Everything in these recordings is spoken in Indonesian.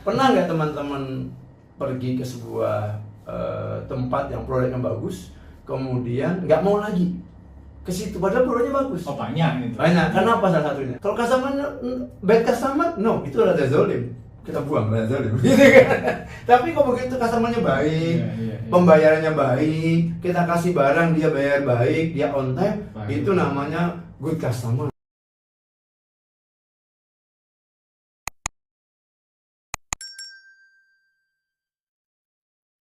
Pernah nggak teman-teman pergi ke sebuah tempat yang produknya bagus, kemudian nggak mau lagi ke situ padahal produknya bagus? Oh banyak itu. Banyak. Kenapa salah satunya? Kalau customer bad customer, no, itu rada zolim. Kita buang rada zolim. Gitu kan? Tapi kok begitu customernya baik, Iya. pembayarannya baik, kita kasih barang dia bayar baik, dia on time, Baik. itu namanya good customer.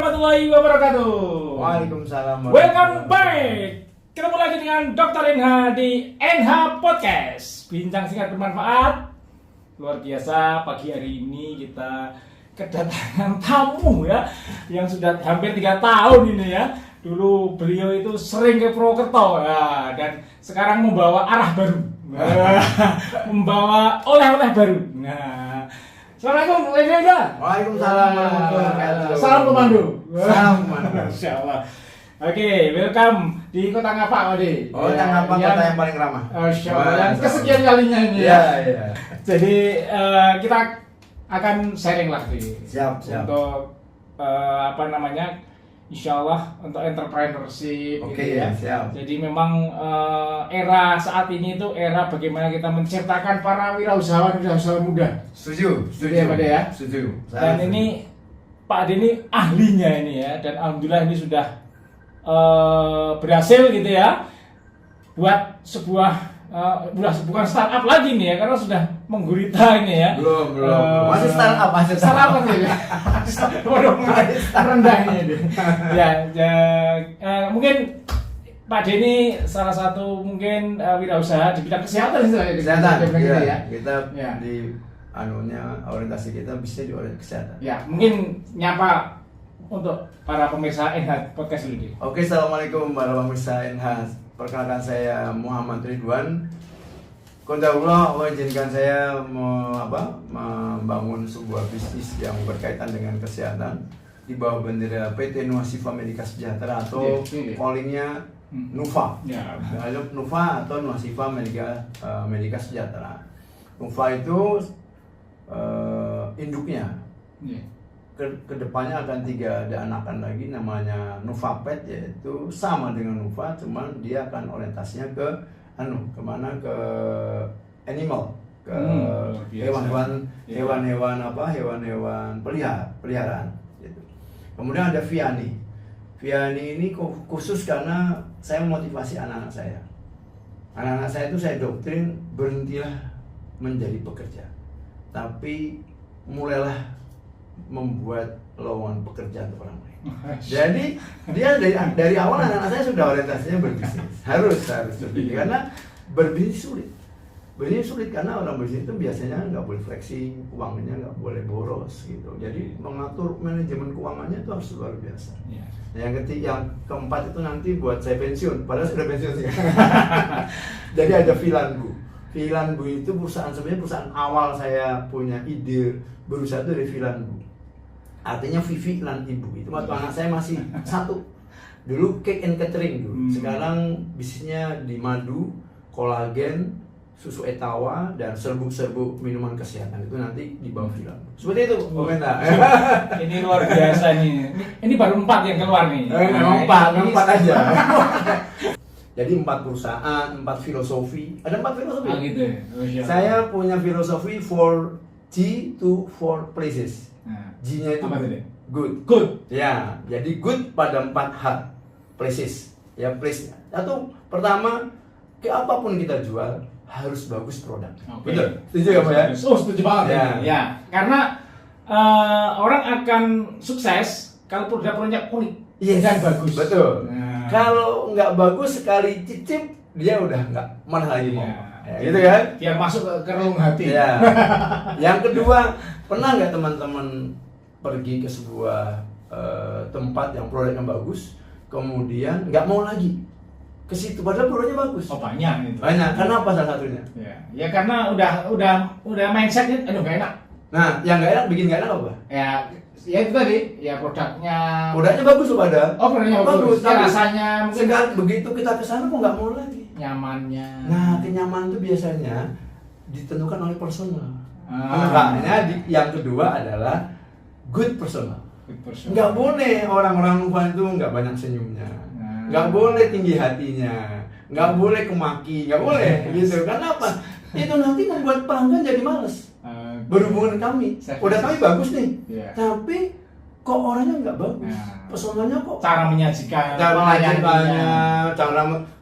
Warahmatullahi wabarakatuh. Waalaikumsalam. Welcome back. Ketemu lagi dengan Dr. NH di NH Podcast. Bincang singkat bermanfaat. Luar biasa, pagi hari ini kita kedatangan tamu ya, yang sudah hampir 3 tahun ini ya. Dulu beliau itu sering ke Purwokerto ya, dan sekarang membawa arah baru. Membawa oleh-oleh baru. Nah, Assalamualaikum, Leda. Waalaikumsalam warahmatullahi wabarakatuh. Salam komando. Salam komando. Masya Allah. Oke, welcome di kota Ngapak, Ode. Oh, yang apa kota yang paling ramah? Masya Allah, yang kesekian kalinya ini Iya, ya. iya. Jadi kita akan sharing lah nih. Siap. Untuk Insya Allah untuk entrepreneurship Oke, gitu ya. siap. Jadi memang era saat ini itu era bagaimana kita menciptakan para wirausahawan muda. Setuju. Ya, Pak De, ya? Setuju. Dan ini Pak Ade ini ahlinya ini ya, dan alhamdulillah ini sudah berhasil gitu ya buat sebuah bukan startup lagi nih ya, karena sudah menggurita ini ya. Belum. Masih startup. Startup nih ya. Waduh, rendahnya ini. Mungkin Pak Ade ini salah satu mungkin wirausaha di bidang kesehatan Kesehatan. gitu Iya. ya. Kita Ya. di orientasi kita bisa di orientasi kesehatan. Ya, mungkin nyapa untuk para pemirsa NH Podcast dulu deh. Oke, assalamualaikum warahmatullahi wabarakatuh. Perkenalkan saya Muhammad Ridwan. Qadarullah Allah izinkan saya membangun sebuah bisnis yang berkaitan dengan kesehatan di bawah bendera PT Nuwasifa Medika Sejahtera atau callingnya NUFA. Ya. NUFA atau Nuwasifa Medika Sejahtera. NUFA itu induknya. Ya. Kedepannya akan 3 ada anakan lagi namanya NufaPet, yaitu sama dengan Nufa, cuman dia akan orientasinya ke kemana, ke animal, ke hewan-hewan peliharaan gitu. Kemudian ada Viani ini khusus karena saya memotivasi anak-anak saya itu saya doktrin, berhentilah menjadi pekerja, tapi mulailah membuat lowongan pekerjaan untuk orang lain. Jadi dia dari awal anak-anak saya sudah orientasinya berbisnis. Harus karena berbisnis sulit karena orang bisnis itu biasanya nggak boleh flexing, uangnya nggak boleh boros gitu. Jadi mengatur manajemen keuangannya itu harus luar biasa. Ya. Yang keempat itu nanti buat saya pensiun, padahal sudah pensiun sih. Jadi ada Filanbu itu sebenarnya perusahaan awal saya punya ide berusaha itu dari Filanbu. Artinya Vivi lan Ibu. Itu waktu anak saya masih 1. Dulu cake and catering dulu. Sekarang bisnisnya di madu, kolagen, susu etawa, dan serbuk-serbuk minuman kesehatan. Itu nanti di bawah Filanbu. Seperti itu komentar. Ini luar biasa nih. Ini baru 4 yang keluar nih. Memang 4 aja. Jadi 4 perusahaan, 4 filosofi. Ada 4 filosofi. Gitu. Saya punya filosofi 4G to 4 places. G-nya itu good. Ya, jadi good pada 4 hal. Places. Ya, place. Atau pertama, ke apapun kita jual harus bagus produk. Okay. Betul. Setuju ya, Pak ya? Oh, setuju banget ya. Ya, karena orang akan sukses kalau produk-produknya unik dan bagus. Betul. Nah. Kalau nggak bagus sekali cicip, dia udah nggak mana lagi mau. Ya, gitu kan? Biar masuk ke relung hati. Ya. Yang kedua, pernah nggak teman-teman pergi ke sebuah tempat yang produknya bagus, kemudian nggak mau lagi ke situ padahal produknya bagus? Oh banyak itu. Banyak. Kenapa salah satunya? Ya karena udah mindsetnya, aduh nggak enak. Nah, yang nggak enak bikin nggak enak apa? Ya itu tadi, ya produknya bagus loh padahal. Oh produknya bagus. Ya, rasanya mungkin begitu kita ke sana kok nggak mau lagi. Nyamannya. Nah, kenyamanan itu biasanya ditentukan oleh personal. Makanya yang kedua adalah good personal. Nggak boleh orang-orang Nufa itu nggak banyak senyumnya, nggak boleh tinggi hatinya, nggak boleh kemaki, nggak boleh gitu. Karena apa? Itu nanti membuat pelanggan jadi males berhubungan kami. Udah kami bagus nih, tapi kok orangnya nggak bagus, personalnya kok. Cara menyajikan,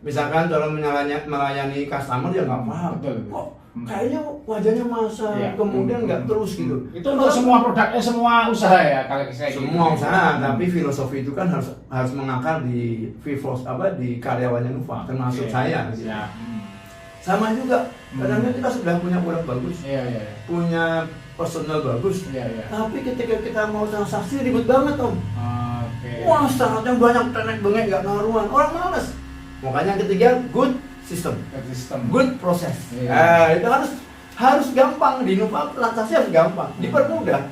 misalkan cara melayani customer ya nggak paham. Kok kayaknya wajahnya masa, kemudian nggak terus gitu. Itu untuk semua produk, semua usaha ya kalau saya semua usaha, tapi filosofi itu kan harus mengakar di di karyawannya Nufa, termasuk saya. Sama juga, kadang-kadang kita sudah punya produk bagus, punya personal bagus, tapi ketika kita mau transaksi ribet banget Om. Wah, syaratnya banyak, tenek bengek nggak ngaruhan, orang malas. Makanya yang ketiga, good system, good proses. Itu harus gampang di Nufa, transaksi harus gampang, dipermudah.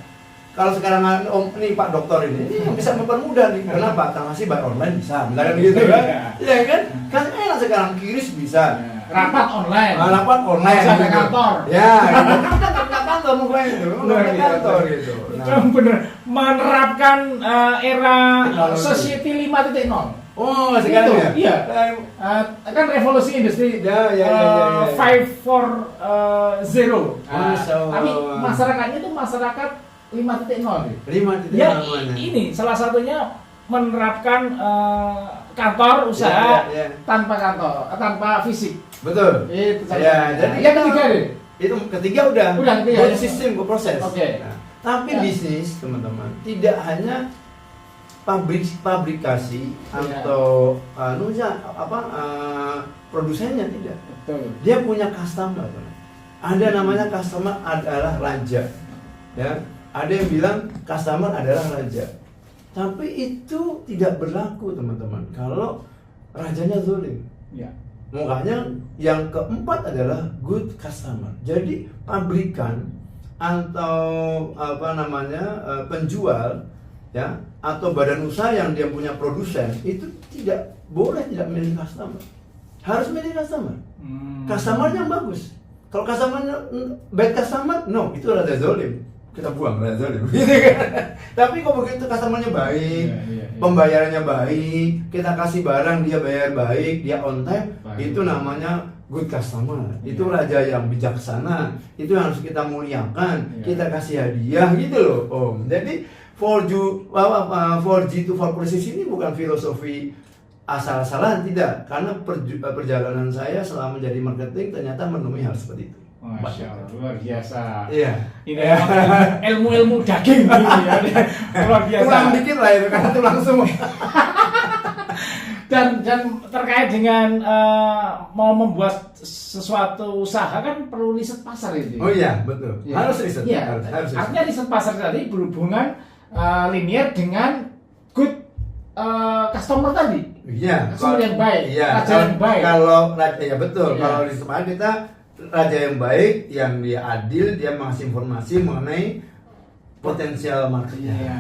Kalau sekarang Om nih Pak Dokter ini bisa mempermudah nih. Kenapa? Transaksi by online bisa, misalkan gitu kan? Iya kan? Kan enak sekarang, kiris bisa. Rapat online. Rapat online. Sampai kantor. Ya, kita kantor Nufa itu, kantor gitu. Bener, menerapkan era Society 5.0. Oh, sekarang ya? Iya. Kan revolusi industri 540. Tapi masyarakatnya itu masyarakat 5.0. 5.0 ya, ini salah satunya menerapkan kantor usaha tanpa kantor, tanpa fisik. Betul. Itu jadi yang ketiga deh. Itu ketiga udah ketiga. Sistem, proses. Tapi bisnis teman-teman tidak hanya pabrikasi atau produsennya, tidak. Betul. Dia punya customer. Ada namanya customer adalah raja. Ya, ada yang bilang customer adalah raja. Tapi itu tidak berlaku teman-teman kalau rajanya zalim. Makanya yang keempat adalah good customer. Jadi pabrikan atau penjual ya, atau badan usaha yang dia punya produsen itu tidak boleh tidak milih customer, harus milih customer. Customernya yang bagus. Kalau customernya bad customer, no, itu rada zalim, kita buang rada zalim. Tapi kalau begitu customernya baik, pembayarannya baik, kita kasih barang dia bayar baik, dia on time, itu namanya good customer. Itu raja yang bijaksana, itu yang harus kita muliakan, kita kasih hadiah gitu loh Om. Jadi 4G to 4 proses ini bukan filosofi asal-asalan, tidak. Karena perjalanan saya selama menjadi marketing ternyata menemui hal seperti itu. Masya Allah, luar biasa. Iya. Ini ilmu-ilmu daging gitu ya. Luar biasa. Tulang dikit lah itu, karena tulang semua. Dan terkait dengan mau membuat sesuatu usaha kan perlu riset pasar itu. Oh iya, betul. Harus riset. Iya. Harus riset. Artinya riset pasar tadi berhubungan linear dengan good customer tadi. Iya. Customer yang baik. Iya. Raja yang baik. Kalau raja ya betul. Iya. Kalau riset pasar kita raja yang baik, yang dia adil, dia mengasih informasi mengenai potensial marketnya. Iya.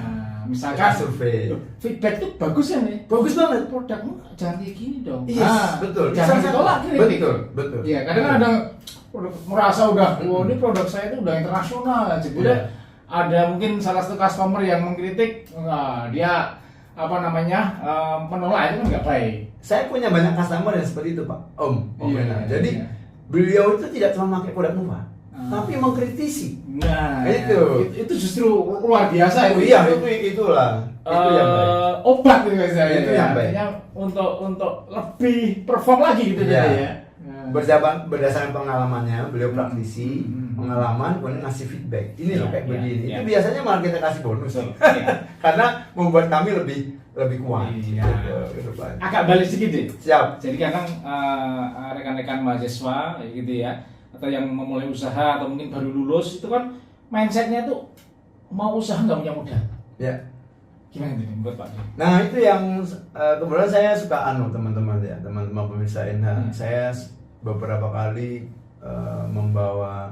Misalkan survei, feedback itu bagus ya nih, bagus banget produkmu, jangan kayak gini dong. Iya, betul. Jangan ditolak kritik. Betul. Iya, kadang ada merasa udah, ini produk saya itu udah internasional, jadi ada mungkin salah satu customer yang mengkritik, dia menolak, itu kan nggak baik. Saya punya banyak customer yang seperti itu Pak Om. Jadi beliau itu tidak cuma pakai produk Nufa, tapi mengkritisi. Nah, itu justru luar biasa itu. Iya, itulah. Itu yang baik. Obat itu misalnya. Itu yang baik. Untuk lebih perform lagi gitu ya. Berdasarkan pengalamannya, beliau praktisi, pengalaman, kemudian ngasih feedback. Ini loh kayak begini. Itu biasanya malah kita kasih bonus. Karena membuat kami lebih kuat. Iya. Agak balik sedikit deh. Siap. Jadi kadang rekan-rekan mahasiswa gitu ya, atau yang memulai usaha atau mungkin baru lulus itu kan mindsetnya tuh mau usaha nggak punya modal. Ya. Gimana itu buat Pak? Nah itu yang kebetulan saya suka teman-teman pemirsa NH. Saya beberapa kali membawa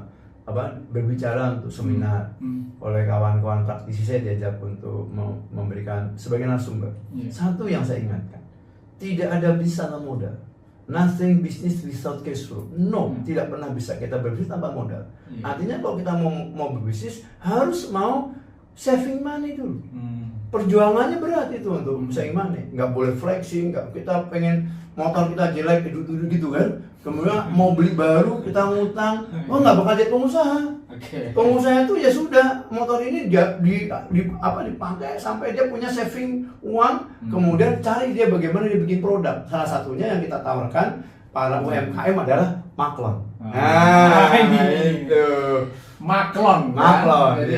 berbicara untuk seminar oleh kawan-kawan praktisi. Saya diajak untuk memberikan sebagai narasumber. Satu yang saya ingatkan, tidak ada bisnis tanpa modal. nothing business without cash flow. No, tidak pernah bisa kita berbisnis tanpa modal. Artinya kalau kita mau berbisnis harus mau saving money dulu. Perjuangannya berat itu untuk saving money. Nggak boleh flexing, kita pengen motor kita jelek gitu kan. Kemudian mau beli baru kita ngutang, nggak bakal jadi pengusaha. Pengusaha itu ya sudah, motor ini dipakai sampai dia punya saving uang, kemudian cari dia bagaimana dia bikin produk. Salah satunya yang kita tawarkan para UMKM adalah maklon. Itu maklon. Maklon. Jadi,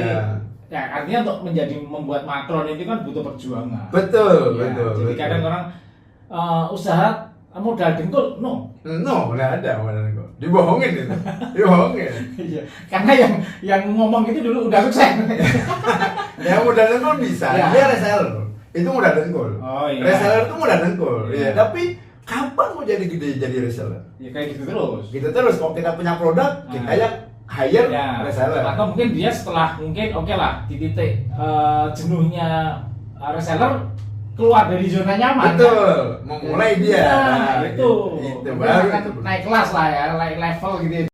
ya artinya untuk membuat maklon itu kan butuh perjuangan. Betul. Jadi kadang orang usaha modal dengkul, no, nggak ada modal dengkul. Dibohongin itu, dibohongin. Iya, karena yang ngomong itu dulu udah sukses. Ya modal dengkul bisa, dia reseller, itu modal dengkul. Oh iya. Reseller itu modal dengkul, iya. Tapi kapan mau jadi gede jadi reseller? Ya kayak gitu terus. Gitu terus. Kalau kita punya produk, kita yang hire reseller. Atau mungkin dia setelah oke lah di titik jenuhnya reseller keluar dari zona nyaman. Betul, memulai dia. Nah, itu baru naik kelas lah ya, naik level gitu ya.